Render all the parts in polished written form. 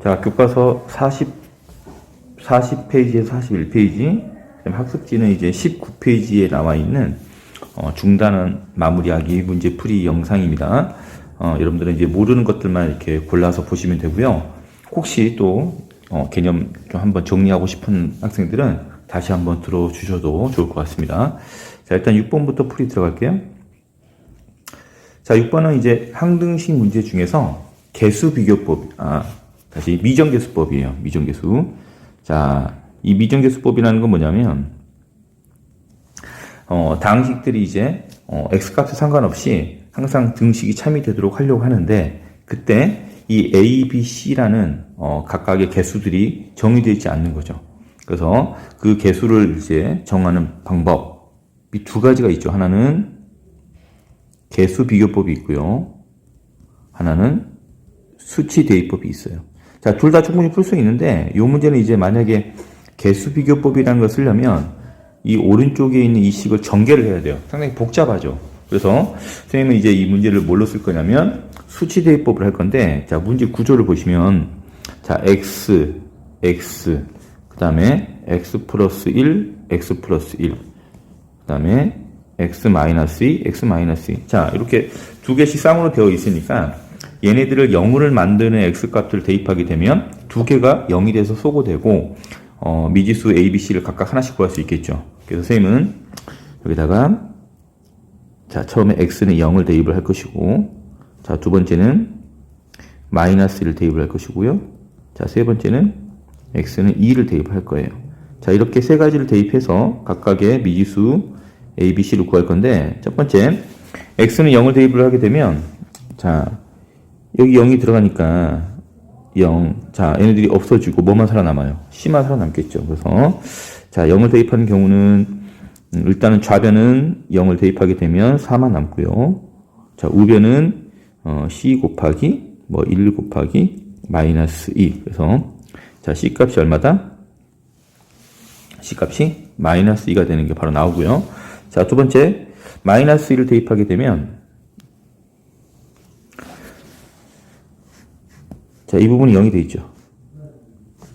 자, 교과서 40페이지에서 41페이지, 학습지는 이제 19페이지에 나와 있는 중단은 마무리하기 문제 풀이 영상입니다. 여러분들은 이제 모르는 것들만 이렇게 골라서 보시면 되고요. 혹시 또 개념 좀 한번 정리하고 싶은 학생들은 다시 한번 들어주셔도 좋을 것 같습니다. 자, 일단 6번부터 풀이 들어갈게요. 자, 6번은 이제 항등식 문제 중에서 개수비교법, 다시 미정계수법이에요. 미정계수. 자, 이 미정계수법이라는 건 뭐냐면, 다항식들이 이제, x값에 상관없이 항상 등식이 참이되도록 하려고 하는데, 그때 이 a, b, c라는, 각각의 개수들이 정의되어 있지 않는 거죠. 그래서 그 개수를 이제 정하는 방법이 두 가지가 있죠. 하나는 개수비교법이 있고요. 하나는 수치대입법이 있어요. 자, 둘 다 충분히 풀 수 있는데, 이 문제는 이제 만약에 개수비교법이라는 걸 쓰려면, 이 오른쪽에 있는 이 식을 전개를 해야 돼요. 상당히 복잡하죠. 그래서, 선생님은 이제 이 문제를 뭘로 쓸 거냐면, 수치대입법을 할 건데, 자, 문제 구조를 보시면, 자, x, 그 다음에 x 플러스 1, x 플러스 1, 그 다음에 x 마이너스 2, x 마이너스 2. 자, 이렇게 두 개씩 쌍으로 되어 있으니까, 얘네들을 0을 만드는 x값을 대입하게 되면 두 개가 0이 돼서 소거되고 미지수 a, b, c를 각각 하나씩 구할 수 있겠죠. 그래서 선생님은 여기다가 자, 처음에 x는 0을 대입을 할 것이고, 자, 두 번째는 마이너스 1을 대입을 할 것이고요. 자, 세 번째는 x는 2를 대입할 거예요. 자, 이렇게 세 가지를 대입해서 각각의 미지수 a, b, c를 구할 건데, 첫 번째 x는 0을 대입을 하게 되면, 자, 여기 0이 들어가니까 0. 자, 얘네들이 없어지고 뭐만 살아남아요? C만 살아남겠죠. 그래서 자, 0을 대입하는 경우는 일단은 좌변은 0을 대입하게 되면 4만 남고요. 자, 우변은 C 곱하기 1 곱하기 마이너스 2. 그래서 자, C 값이 얼마다? C 값이 마이너스 2가 되는 게 바로 나오고요. 자, 두 번째 마이너스 1을 대입하게 되면, 자, 이 부분이 0이 되어 있죠.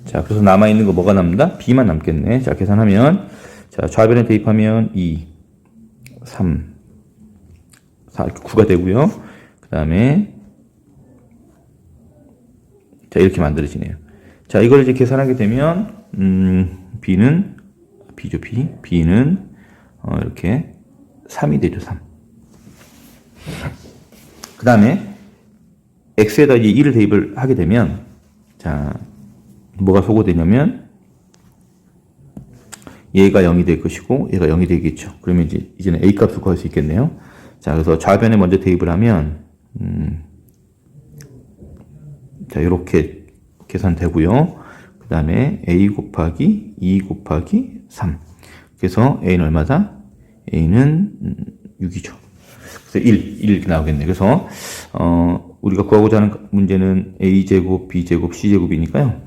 자, 그래서 남아있는 거 뭐가 남는다? b만 남겠네. 자, 계산하면, 자, 좌변에 대입하면 2, 3, 4, 이렇게 9가 되고요. 그 다음에, 자, 이렇게 만들어지네요. 자, 이걸 이제 계산하게 되면, b는, b죠, b는, 이렇게 3이 되죠, 3. 그 다음에, x에다 이제 2를 대입을 하게 되면, 자, 뭐가 소거되냐면, 얘가 0이 될 것이고, 얘가 0이 되겠죠. 그러면 이제는 a 값을 구할 수 있겠네요. 자, 그래서 좌변에 먼저 대입을 하면, 자, 이렇게 계산되고요. 그 다음에 a 곱하기 2 곱하기 3. 그래서 a는 얼마다? a는 6이죠. 그래서 1 나오겠네요. 그래서, 우리가 구하고자 하는 문제는 a제곱, b제곱, c제곱이니까요.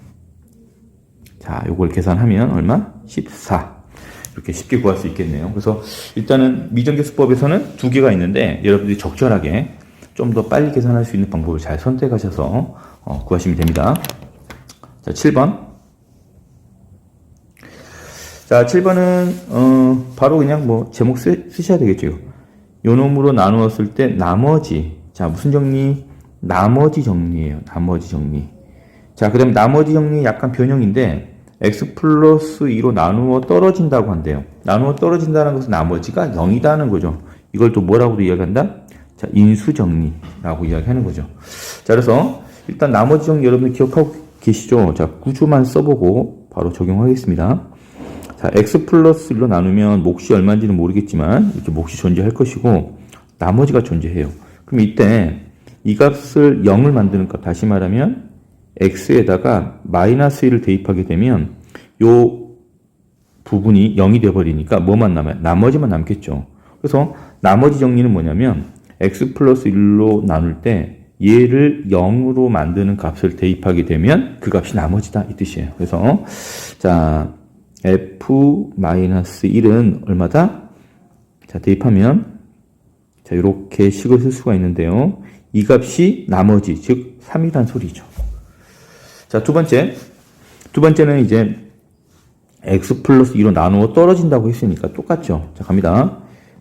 자, 요걸 계산하면 얼마? 14. 이렇게 쉽게 구할 수 있겠네요. 그래서 일단은 미정계수법에서는 두 개가 있는데, 여러분들이 적절하게 좀 더 빨리 계산할 수 있는 방법을 잘 선택하셔서 구하시면 됩니다. 자, 7번. 자, 7번은 바로 그냥 제목 쓰셔야 되겠죠. 요 놈으로 나누었을 때 나머지, 자, 무슨 정리? 나머지 정리예요. 나머지 정리. 자, 그 다음에 나머지 정리 약간 변형인데, x 플러스 2로 나누어 떨어진다고 한대요. 나누어 떨어진다는 것은 나머지가 0이다는 거죠. 이걸 또 뭐라고도 이야기한다? 자, 인수정리라고 이야기하는 거죠. 자, 그래서 일단 나머지 정리 여러분들 기억하고 계시죠? 자, 구조만 써보고 바로 적용하겠습니다. 자, x 플러스 1로 나누면 몫이 얼마인지는 모르겠지만 이렇게 몫이 존재할 것이고 나머지가 존재해요. 그럼 이때 이 값을 0을 만드는 값, 다시 말하면 x에다가 마이너스 1을 대입하게 되면 요 부분이 0이 되어버리니까 뭐만 남아요? 나머지만 남겠죠. 그래서 나머지 정리는 뭐냐면 x 플러스 1로 나눌 때 얘를 0으로 만드는 값을 대입하게 되면 그 값이 나머지다 이 뜻이에요. 그래서 자, f-1은 얼마다? 자, 대입하면 자, 이렇게 식을 쓸 수가 있는데요. 이 값이 나머지, 즉 3이란 소리죠. 자, 두 번째는 이제 x 플러스 2로 나누어 떨어진다고 했으니까 똑같죠. 자, 갑니다.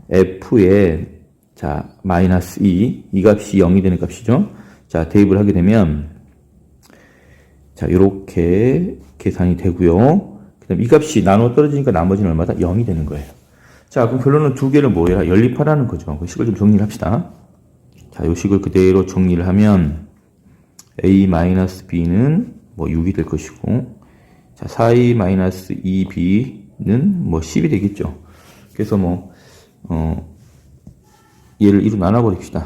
f에 자, 마이너스 2 값이 0이 되는 값이죠. 자, 대입을 하게 되면 자, 요렇게 계산이 되고요. 그다음 이 값이 나누어 떨어지니까 나머지는 얼마다? 0이 되는 거예요. 자, 그럼 결론은 두 개를 뭐 해라? 연립하라는 거죠. 그 식을 좀 정리를 합시다. 자, 요 식을 그대로 정리를 하면 a-b는 뭐 6이 될 것이고, 자, 4a-2b는 뭐 10이 되겠죠. 그래서 뭐, 얘를 2로 나눠버립시다.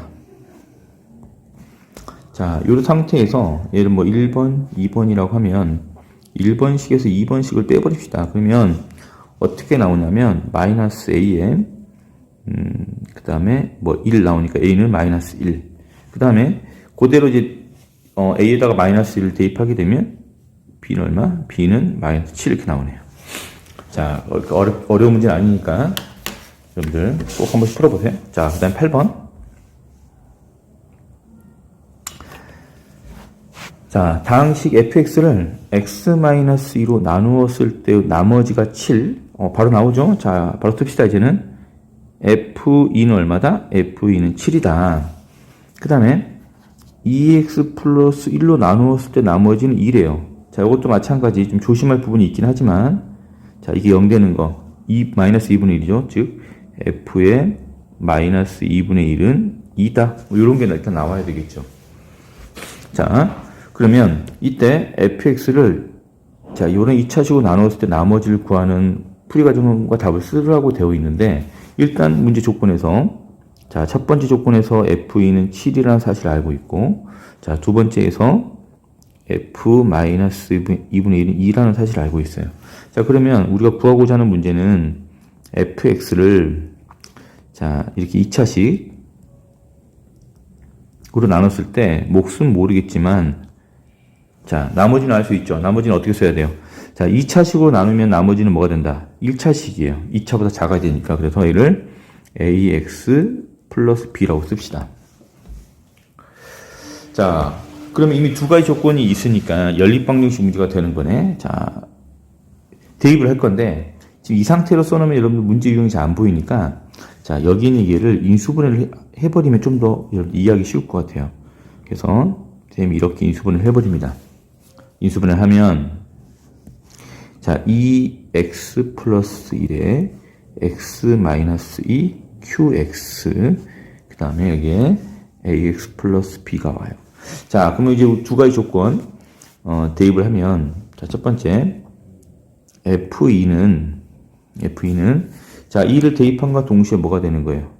자, 요 상태에서 얘를 뭐 1번, 2번이라고 하면 1번식에서 2번식을 빼버립시다. 그러면 어떻게 나오냐면 마이너스 a에 그 다음에 뭐 1 나오니까 a는 마이너스 1. 그 다음에 그대로 이제 a에다가 마이너스 1을 대입하게 되면 b는 얼마? b는 마이너스 7 이렇게 나오네요. 자, 어려운 문제는 아니니까 여러분들 꼭 한 번씩 풀어보세요. 자, 그 다음 8번. 자, 다항식 fx를 x-2로 나누었을 때 나머지가 7. 바로 나오죠? 자, 바로 씁시다, 이제는. f2는 얼마다? f2는 7이다. 그 다음에 2x 플러스 1로 나누었을 때 나머지는 2래요. 자, 이것도 마찬가지 좀 조심할 부분이 있긴 하지만, 자, 이게 0 되는 거. 마이너스 2분의 1이죠. 즉, f의 마이너스 2분의 1은 2다. 뭐 이런 게 일단 나와야 되겠죠. 자, 그러면 이때 fx를 자, 요런 2차식으로 나누었을 때 나머지를 구하는 풀이과정과 답을 쓰라고 되어 있는데, 일단 문제 조건에서 자, 첫 번째 조건에서 f2는 7이라는 사실을 알고 있고, 자, 두 번째에서 f-2분의 1은 2라는 사실을 알고 있어요. 자, 그러면 우리가 구하고자 하는 문제는 fx를 자, 이렇게 2차식으로 나눴을 때 몫은 모르겠지만, 자, 나머지는 알 수 있죠. 나머지는 어떻게 써야 돼요? 자, 2차식으로 나누면 나머지는 뭐가 된다? 1차식이에요. 2차보다 작아야 되니까. 그래서 얘를 ax 플러스 b라고 씁시다. 자, 그러면 이미 두 가지 조건이 있으니까 연립방정식 문제가 되는 거네. 자, 대입을 할 건데, 지금 이 상태로 써놓으면 여러분들 문제 유형이 잘 안 보이니까, 자, 여기 있는 얘를 인수분해를 해버리면 좀 더 이해하기 쉬울 것 같아요. 그래서, 선생님이 이렇게 인수분해를 해버립니다. 인수분해를 하면, 자, 2x 플러스 1에 x 마이너스 2 qx, 그 다음에 여기에 ax 플러스 b가 와요. 자, 그러면 이제 두 가지 조건, 대입을 하면, 자, 첫 번째, f2는, 자, 2를 대입함과 동시에 뭐가 되는 거예요?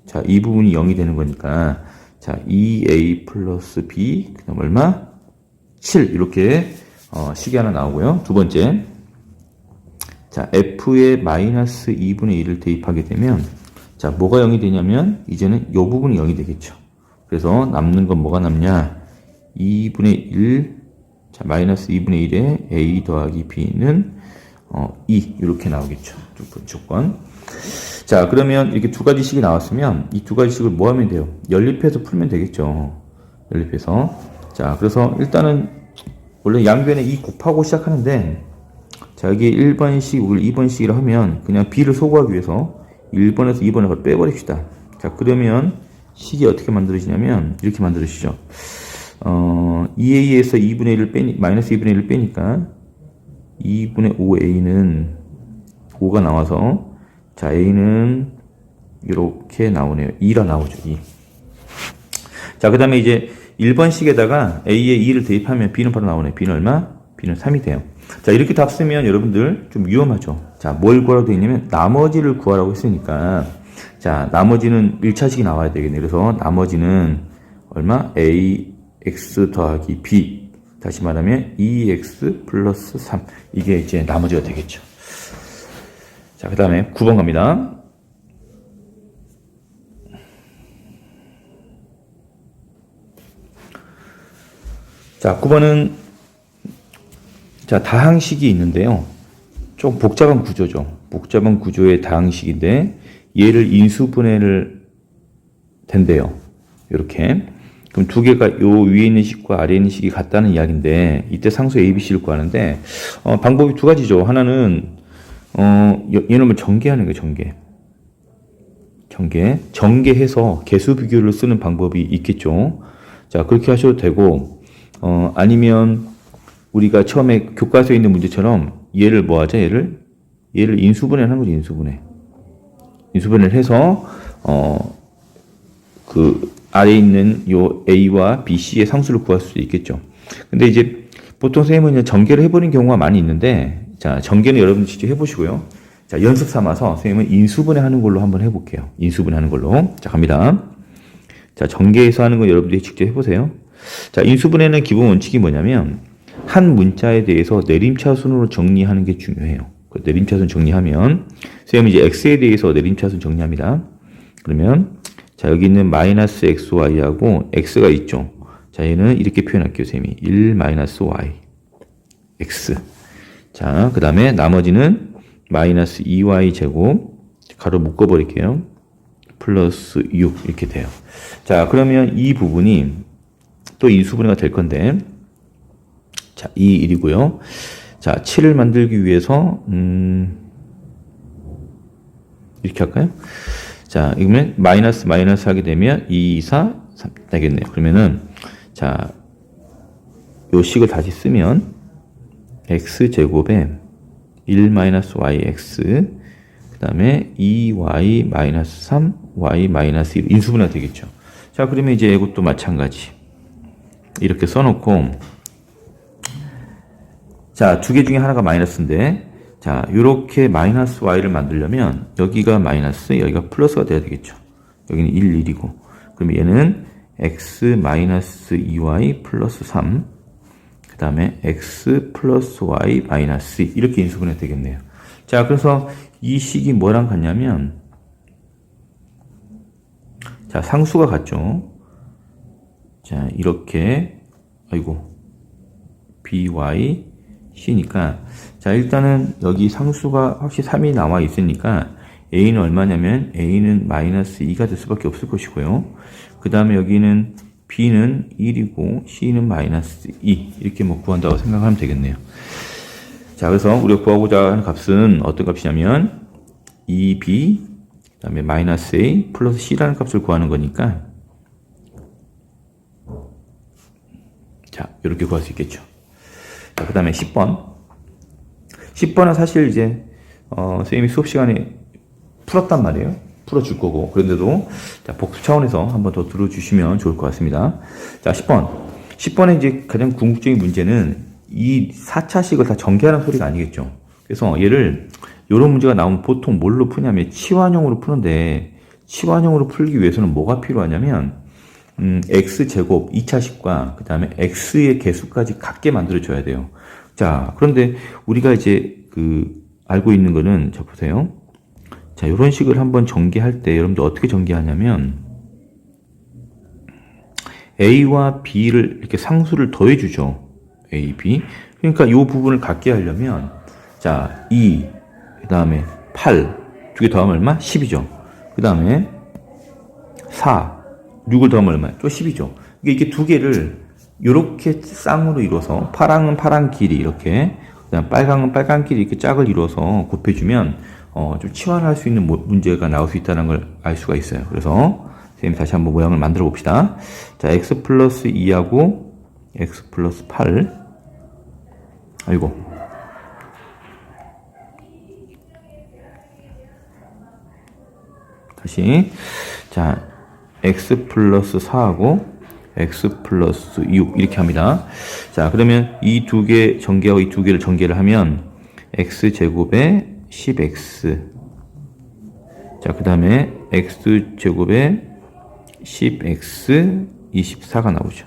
자, 이 부분이 0이 되는 거니까, 자, 2a 플러스 b, 그 다음 얼마? 7. 이렇게, 식이 하나 나오고요. 두 번째, 자, f에 마이너스 2분의 1을 대입하게 되면, 자, 뭐가 0이 되냐면, 이제는 이 부분이 0이 되겠죠. 그래서 남는 건 뭐가 남냐? 2분의 1, 자, 마이너스 2분의 1에 a 더하기 b는 2. 이렇게 나오겠죠. 두 번째 조건. 자, 그러면 이렇게 두 가지 식이 나왔으면, 이 두 가지 식을 뭐 하면 돼요? 연립해서 풀면 되겠죠. 연립해서. 자, 그래서 일단은, 원래 양변에 2 곱하고 시작하는데, 자, 여기 1번식, 2번식이라 하면 그냥 b를 소구하기 위해서 1번에서 2번을 빼버립시다. 자, 그러면 식이 어떻게 만들어지냐면 이렇게 만들어지죠. 2a에서 2분의 1을 마이너스 2분의 1을 빼니까 2분의 5a는 5가 나와서, 자, a는 이렇게 나오네요. 2라 나오죠, 2. 자, 그 다음에 이제 1번식에다가 a에 2를 대입하면 b는 바로 나오네요. b는 얼마? b는 3이 돼요. 자, 이렇게 답 쓰면 여러분들 좀 위험하죠. 자, 뭘 구하라고 되어 있냐면 나머지를 구하라고 했으니까, 자, 나머지는 1차식이 나와야 되겠네. 그래서 나머지는 얼마? ax 더하기 b. 다시 말하면 2x 플러스 3. 이게 이제 나머지가 되겠죠. 자, 그 다음에 9번 갑니다. 자, 9번은 자, 다항식이 있는데요. 좀 복잡한 구조죠. 복잡한 구조의 다항식인데 얘를 인수분해를 된대요. 이렇게. 그럼 두 개가 요 위에 있는 식과 아래에 있는 식이 같다는 이야기인데 이때 상수 A, B, C를 구하는데 방법이 두 가지죠. 하나는 이놈을 전개하는 거예요. 전개해서 개수 비교를 쓰는 방법이 있겠죠. 자, 그렇게 하셔도 되고 아니면 우리가 처음에 교과서에 있는 문제처럼 얘를 뭐 하자? 얘를 인수분해하는 거지. 인수분해를 해서 그 아래에 있는 요 A와 B, C의 상수를 구할 수도 있겠죠. 근데 이제 보통 선생님은 전개를 해보는 경우가 많이 있는데, 자, 전개는 여러분 직접 해보시고요. 자, 연습 삼아서 선생님은 인수분해 하는 걸로 한번 해볼게요. 인수분해 하는 걸로. 자, 갑니다. 자, 전개해서 하는 건 여러분들이 직접 해보세요. 자, 인수분해는 기본 원칙이 뭐냐면, 한 문자에 대해서 내림차순으로 정리하는 게 중요해요. 그 내림차순 정리하면, 선생님은 이제 X에 대해서 내림차순 정리합니다. 그러면, 자, 여기 있는 마이너스 XY하고 X가 있죠. 자, 얘는 이렇게 표현할게요, 선생님이. 1 마이너스 Y. X. 자, 그 다음에 나머지는 마이너스 2Y 제곱. 가로 묶어버릴게요. 플러스 6. 이렇게 돼요. 자, 그러면 이 부분이 또 인수분해가 될 건데. 자, 2, 1이고요. 자, 7을 만들기 위해서, 이렇게 할까요? 자, 이러면 마이너스 하게 되면 2, 4, 3 되겠네요. 그러면은 자, 요 식을 다시 쓰면 x제곱에 1 마이너스 yx 그 다음에 2y 마이너스 3 y 마이너스 1 인수분해가 되겠죠. 자, 그러면 이제 이것도 마찬가지 이렇게 써놓고 자, 두 개 중에 하나가 마이너스인데 자, 요렇게 마이너스 y를 만들려면 여기가 마이너스, 여기가 플러스가 돼야 되겠죠. 여기는 1, 1이고. 그럼 얘는 x 마이너스 2y 플러스 3. 그 다음에 x 플러스 y 마이너스 2. 이렇게 인수분해 되겠네요. 자, 그래서 이 식이 뭐랑 같냐면 자, 상수가 같죠. 자, 이렇게 아이고 by c니까 자, 일단은 여기 상수가 확실히 3이 나와 있으니까 a는 얼마냐면 a는 마이너스 2가 될 수밖에 없을 것이고요. 그 다음에 여기는 b는 1이고 c는 마이너스 2 이렇게 뭐 구한다고 생각하면 되겠네요. 자, 그래서 우리가 구하고자 하는 값은 어떤 값이냐면 2b 그 다음에 마이너스 a 플러스 c라는 값을 구하는 거니까 자, 이렇게 구할 수 있겠죠. 자, 그 다음에 10번. 10번은 사실 이제, 선생님이 수업 시간에 풀었단 말이에요. 풀어줄 거고. 그런데도, 자, 복습 차원에서 한번 더 들어주시면 좋을 것 같습니다. 자, 10번. 10번의 이제 가장 궁극적인 문제는 이 4차식을 다 전개하는 소리가 아니겠죠. 그래서 얘를, 요런 문제가 나오면 보통 뭘로 푸냐면 치환형으로 푸는데, 치환형으로 풀기 위해서는 뭐가 필요하냐면, x제곱 2차식과 그 다음에 x의 개수까지 같게 만들어줘야 돼요. 자, 그런데 우리가 이제 알고 있는 거는, 자, 보세요. 자, 이런 식을 한번 전개할 때 여러분들 어떻게 전개하냐면, A와 B를 이렇게 상수를 더해주죠. A, B. 그러니까 이 부분을 같게 하려면, 자, 2, 그 다음에 8, 두 개 더하면 얼마? 10이죠. 그 다음에 4, 6을 더하면 얼마야? 또 10이죠. 이게 두 개를 이렇게 쌍으로 이뤄서 파랑은 파란 길이 이렇게 그다음 빨강은 빨간 길이 이렇게 짝을 이뤄서 곱해주면 좀 치환할 수 있는 문제가 나올 수 있다는 걸 알 수가 있어요. 그래서 선생님 다시 한번 모양을 만들어 봅시다. 자, x 플러스 2하고 x 플러스 8 아이고 다시 자 x 플러스 4하고 x 플러스 6 이렇게 합니다. 자, 그러면 이 두 개 전개하고 이 두 개를 전개를 하면 x 제곱에 10x 자, 그 다음에 x 제곱에 10x 24가 나오죠.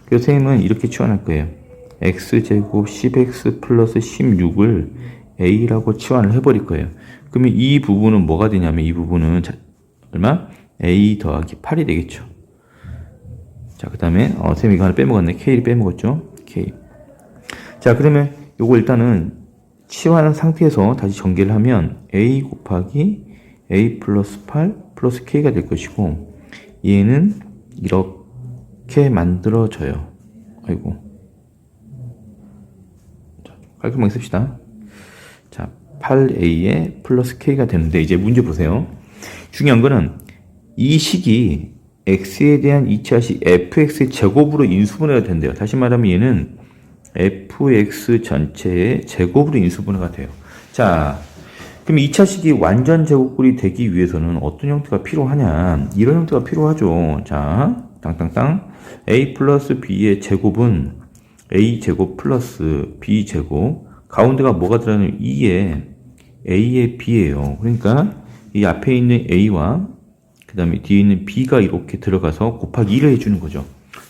그래서 선생님은 이렇게 치환할 거예요. x 제곱 10x 플러스 16을 a라고 치환을 해버릴 거예요. 그러면 이 부분은 뭐가 되냐면 이 부분은 얼마? a 더하기 8이 되겠죠. 자, 그 다음에 선생님이 이거 하나 빼먹었네. k를 빼먹었죠. k. 자, 그러면 요거 일단은 치환한 상태에서 다시 전개를 하면 a 곱하기 a 플러스 8 플러스 k가 될 것이고 얘는 이렇게 만들어져요. 아이고. 자, 깔끔하게 씁시다. 자, 8a에 플러스 k가 되는데, 이제 문제 보세요. 중요한 거는 이 식이 x에 대한 2차식 fx의 제곱으로 인수분해가 된대요. 다시 말하면 얘는 fx 전체의 제곱으로 인수분해가 돼요. 자, 그럼 2차식이 완전 제곱꼴이 되기 위해서는 어떤 형태가 필요하냐? 이런 형태가 필요하죠. 자, 땅땅땅 a 플러스 b의 제곱은 a 제곱 플러스 b 제곱, 가운데가 뭐가 들어가냐면 2에 a에 b예요. 그러니까 이 앞에 있는 a와 그 다음에 뒤에 있는 b가 이렇게 들어가서 곱하기 1을 해주는 거죠.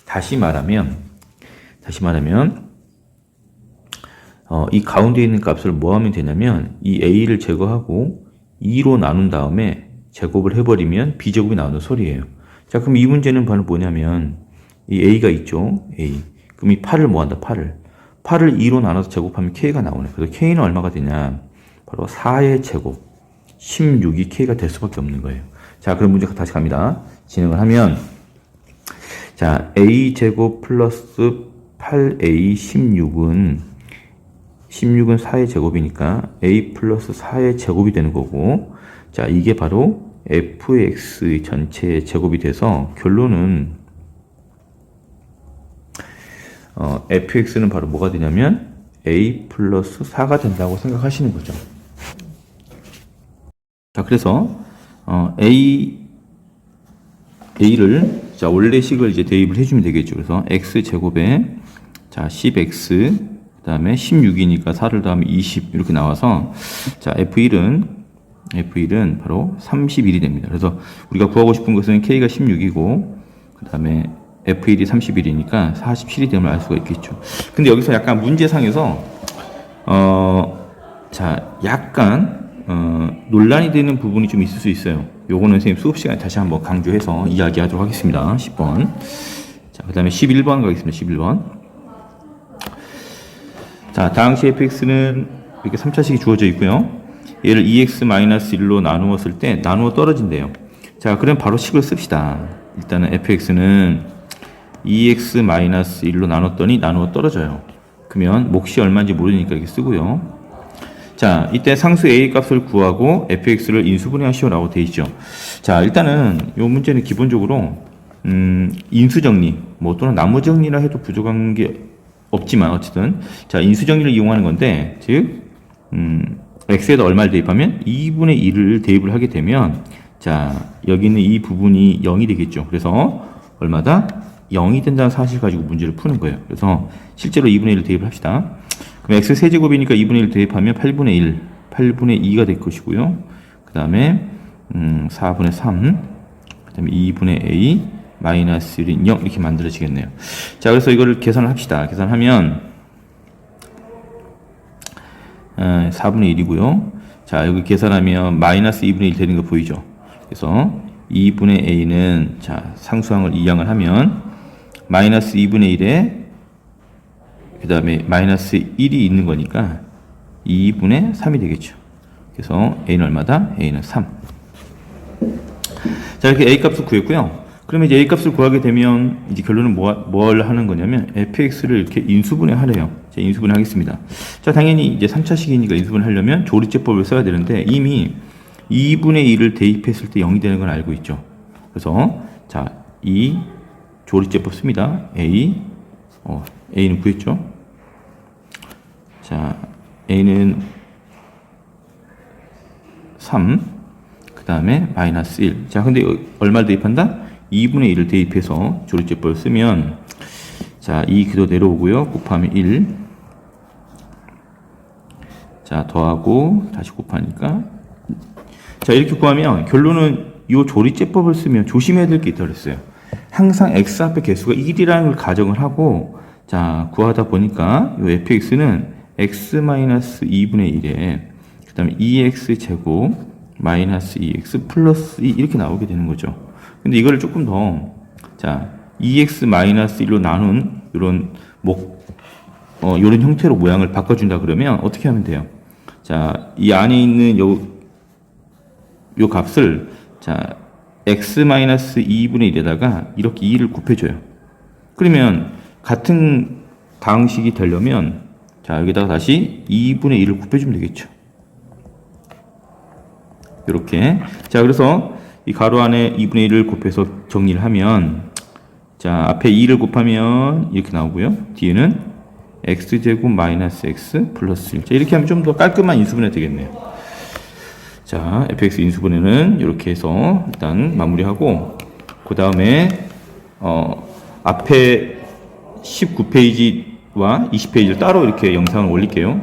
다시 말하면 이 가운데 있는 값을 뭐 하면 되냐면 이 a를 제거하고 2로 나눈 다음에 제곱을 해버리면 b제곱이 나오는 소리예요. 자, 그럼 이 문제는 바로 뭐냐면 이 a가 있죠. a. 그럼 이 8을 뭐 한다? 8을 2로 나눠서 제곱하면 k가 나오네. 그래서 k는 얼마가 되냐? 바로 4의 제곱 16이 k가 될 수밖에 없는 거예요. 자, 그럼 문제가 다시 갑니다. 진행을 하면 자, a 제곱 플러스 8a 16은 4의 제곱이니까 a 플러스 4의 제곱이 되는 거고, 자, 이게 바로 fx 전체의 제곱이 돼서 결론은 fx는 바로 뭐가 되냐면 a 플러스 4가 된다고 생각하시는 거죠. 자, 그래서 a를 자, 원래식을 이제 대입을 해주면 되겠죠. 그래서 x 제곱에 자 10x 그 다음에 16이니까 4를 더하면 20 이렇게 나와서 자 f1은 바로 31이 됩니다. 그래서 우리가 구하고 싶은 것은 k가 16이고 그 다음에 f1이 31이니까 47이 됨을 알 수가 있겠죠. 근데 여기서 약간 문제상에서 자 약간 논란이 되는 부분이 좀 있을 수 있어요. 요거는 선생님 수업 시간에 다시 한번 강조해서 이야기하도록 하겠습니다. 10번. 자, 그 다음에 11번 가겠습니다. 11번. 자, 당시 fx는 이렇게 3차식이 주어져 있고요. 얘를 2x-1로 나누었을 때 나누어 떨어진대요. 자, 그럼 바로 식을 씁시다. 일단은 fx는 2x-1로 나눴더니 나누어 떨어져요. 그러면 몫이 얼마인지 모르니까 이렇게 쓰고요. 자, 이때 상수 a 값을 구하고 fx를 인수분해하시오라고 되어 있죠. 자, 일단은 이 문제는 기본적으로 인수정리 뭐 또는 나머정리라 해도 부족한 게 없지만 어쨌든 자, 인수정리를 이용하는 건데, 즉 x에다 얼마를 대입하면 2분의 1을 대입을 하게 되면 자, 여기 있는 이 부분이 0이 되겠죠. 그래서 얼마다? 0이 된다는 사실 가지고 문제를 푸는 거예요. 그래서 실제로 2분의 1을 대입을 합시다. 그럼 x 세제곱이니까 2분의 1 대입하면 8분의 2가 될 것이고요. 그 다음에 4분의 3, 그 다음에 2분의 a 마이너스 1인 0 이렇게 만들어지겠네요. 자, 그래서 이거를 계산을 합시다. 계산하면 4분의 1이고요. 자, 여기 계산하면 마이너스 2분의 1 되는 거 보이죠? 그래서 2분의 a는 자, 상수항을 이항을 하면 마이너스 2분의 1에 그 다음에 마이너스 1이 있는 거니까 2분의 3이 되겠죠. 그래서 a는 얼마다? a는 3. 자, 이렇게 a 값을 구했고요. 그러면 이제 a 값을 구하게 되면 이제 결론은 뭘 하는 거냐면 fx를 이렇게 인수분해 하래요. 자, 인수분해 하겠습니다. 자, 당연히 이제 3차식이니까 인수분해 하려면 조리제법을 써야 되는데 이미 2분의 1을 대입했을 때 0이 되는 건 알고 있죠. 그래서 자, 이 조리제법 씁니다. a는 구했죠. 자, a는 3, 그 다음에 마이너스 1. 자, 근데 얼마를 대입한다? 2분의 1을 대입해서 조리제법을 쓰면 자, 이 기도 내려오고요. 곱하면 1. 자, 더하고 다시 곱하니까 자, 이렇게 구하면 결론은 이 조리제법을 쓰면 조심해야 될 게 있다고 그랬어요. 항상 x 앞에 개수가 1이라는 걸 가정을 하고 자, 구하다 보니까 이 fx는 x-2분의 1에 그 다음에 2x 제곱 마이너스 2x 플러스 2 이렇게 나오게 되는 거죠. 근데 이거를 조금 더 자, 2x-1로 나눈 이런 이런 형태로 모양을 바꿔준다 그러면 어떻게 하면 돼요? 자, 이 안에 있는 요 값을 자, x-2분의 1에다가 이렇게 2를 곱해줘요. 그러면 같은 방식이 되려면 자, 여기다가 다시 2분의 1을 곱해주면 되겠죠. 이렇게. 자, 그래서 이 가로 안에 2분의 1을 곱해서 정리를 하면 자, 앞에 2를 곱하면 이렇게 나오고요. 뒤에는 x제곱 마이너스 x 플러스 1. 자, 이렇게 하면 좀 더 깔끔한 인수분해 되겠네요. 자, fx 인수분해는 이렇게 해서 일단 마무리하고 그 다음에 앞에 19페이지와 20페이지를 따로 이렇게 영상을 올릴게요.